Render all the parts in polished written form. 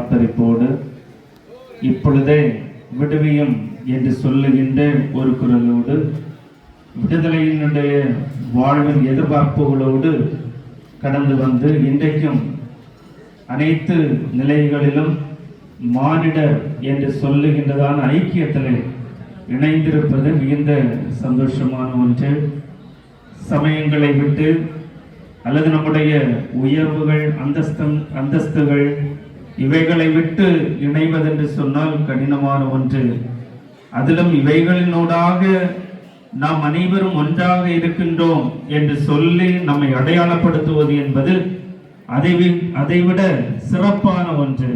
ஆர்ப்பரிப்போடு இப்பொழுதே விடுவியும் என்று சொல்லுகின்ற ஒரு குரலோடு விடுதலையினுடைய வாழ்வின் எதிர்பார்ப்புகளோடு கடந்து வந்து இன்றைக்கும் அனைத்து நிலைகளிலும் மானிடர் என்று சொல்லுகின்றதான ஐக்கியத்திலே இணைந்திருப்பது மிகுந்த சந்தோஷமான ஒன்று. சமயங்களை விட்டு அல்லது நம்முடைய உயர்வுகள் அந்தஸ்துகள் இவைகளை விட்டு இணைவதென்று சொன்னால் கடினமான ஒன்று. அதிலும் இவைகளினூடாக நாம் அனைவரும் ஒன்றாக இருக்கின்றோம் என்று சொல்லி நம்மை அடையாளப்படுத்துவது என்பது அதைவிட சிறப்பான ஒன்று.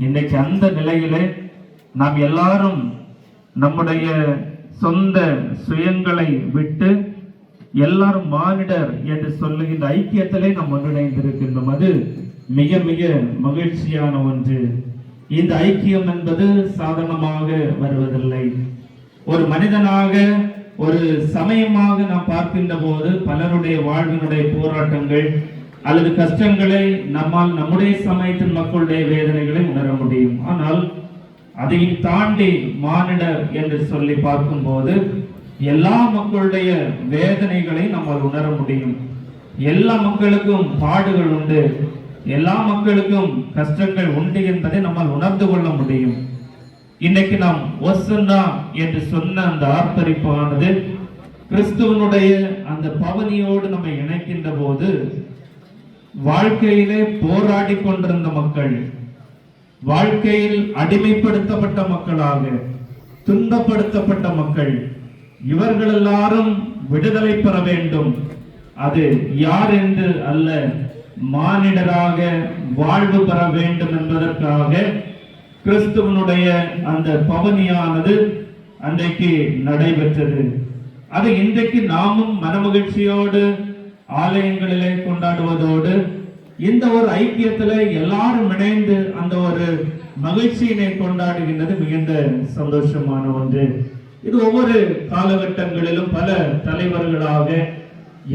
இன்னைக்கு அந்த நிலையிலே நாம் எல்லாரும் நம்முடைய சொந்த சுயங்களை விட்டு எல்லாரும் மானிடர் என்று சொல்லுகின்ற ஐக்கியத்திலே நாம் ஒன்றிணைந்திருக்கின்றோம். அது மிக மிக மகிழ்ச்சியான ஒன்று. இந்த ஐக்கியம் என்பது சாதாரணமாக வருவதில்லை. ஒரு மனிதனாக ஒரு சமயமாக நாம் பார்க்கின்ற போது பலருடைய வாழ்வினுடைய போராட்டங்கள் அல்லது கஷ்டங்களை நம்முடைய சமயத்தின் மக்களுடைய வேதனைகளை உணர முடியும். ஆனால் அதையும் தாண்டி மானிடர் என்று சொல்லி பார்க்கும்போது எல்லா மக்களுடைய வேதனைகளை நம்மால் உணர முடியும். எல்லா மக்களுக்கும் பாடுகள் உண்டு, எல்லா மக்களுக்கும் கஷ்டங்கள் உண்டு என்பதை நம்மால் உணர்ந்து கொள்ள முடியும். இன்னைக்கு நாம் ஒசன்னா என்று சொன்ன அந்த ஆர்ப்பரிப்பானது கிறிஸ்துவனுடைய அந்த பவனியோடு நம்மை இணைக்கின்ற போது வாழ்க்கையிலே போராடி கொண்டிருந்த மக்கள், வாழ்க்கையில் அடிமைப்படுத்தப்பட்ட மக்களாக துன்பப்படுத்தப்பட்ட மக்கள், இவர்கள் எல்லாரும் விடுதலை பெற வேண்டும். அது யார் என்று அல்ல, மானிடராக வாழ்வு பெற வேண்டும் என்பதற்காக கிறிஸ்துவனுடைய அந்த பவனியானது அன்றைக்கு நடைபெற்றது. அது இன்றைக்கு நாமும் மனமகிழ்ச்சியோடு ஆலயங்களிலே கொண்டாடுவதோடு இந்த ஒரு ஐக்கியத்துல எல்லாரும் இணைந்து அந்த ஒரு மகிழ்ச்சியினை கொண்டாடுகின்றது மிகுந்த சந்தோஷமான ஒன்று. இது ஒவ்வொரு காலகட்டங்களிலும் பல தலைவர்களாக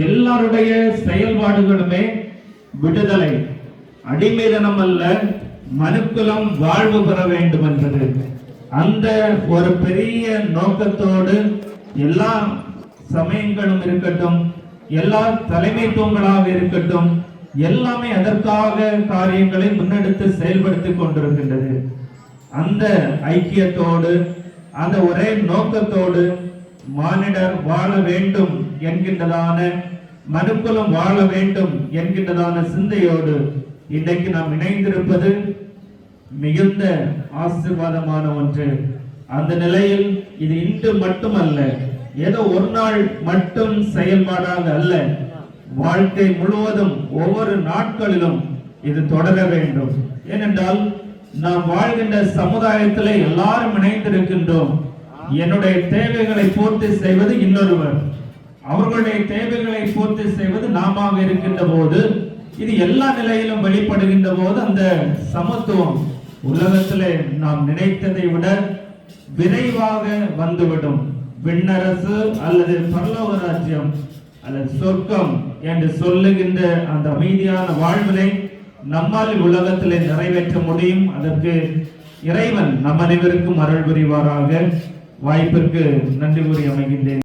எல்லாருடைய செயல்பாடுகளுமே விடுதலை, அடிமைதனம் அல்ல, மனுக்குலம் வாழ்வு பெற வேண்டும் என்பது அந்த ஒரு பெரிய நோக்கத்தோடு எல்லா சமயங்களும் இருக்கட்டும், எல்லா தலைமைத்துவங்களாக இருக்கட்டும், எல்லாமே அதற்காக காரியங்களை முன்னெடுத்து செயல்படுத்திக் கொண்டிருக்கின்றது. அந்த ஐக்கியத்தோடு அந்த ஒரே நோக்கத்தோடு மானிடர் வாழ வேண்டும் என்கின்றதான, மனுக்குலம் வாழ வேண்டும் என்கின்றதான சிந்தையோடு இன்றைக்கு நாம் இணைந்திருப்பது மிகுந்த ஆசீர்வாதமான ஒன்று. அந்த நிலையில் இது இன்று மட்டுமல்ல, ஏதோ ஒரு நாள் மட்டும் செயல்பாடாக அல்ல, வாழ்க்கை முழுவதும் ஒவ்வொரு நாட்களிலும் இது தொடர வேண்டும். ஏனென்றால் நாம் வாழ்கின்ற சமுதாயத்தில் எல்லாரும் இணைந்திருக்கின்றோம். என்னுடைய தேவைகளை பூர்த்தி செய்வது இன்னொருவர், அவர்களுடைய தேவைகளை பூர்த்தி செய்வது நாம இருக்கின்ற போது, இது எல்லா நிலையிலும் வெளிப்படுகின்ற போது அந்த சமத்துவம் உலகத்திலே நாம் நினைத்ததை விட விரைவாக வந்துவிடும். விண்ணரசு அல்லது பரலோக ராஜ்யம் அல்லது சொர்க்கம் என்று சொல்லுகின்ற அந்த அமைதியான வாழ்வினை நம்மால் உலகத்திலே நிறைவேற்ற முடியும். அதற்கு இறைவன் நம் அனைவருக்கும் அருள் புரிவாராக. வாய்ப்பிற்கு நன்றி கூறி அமைகின்றேன்.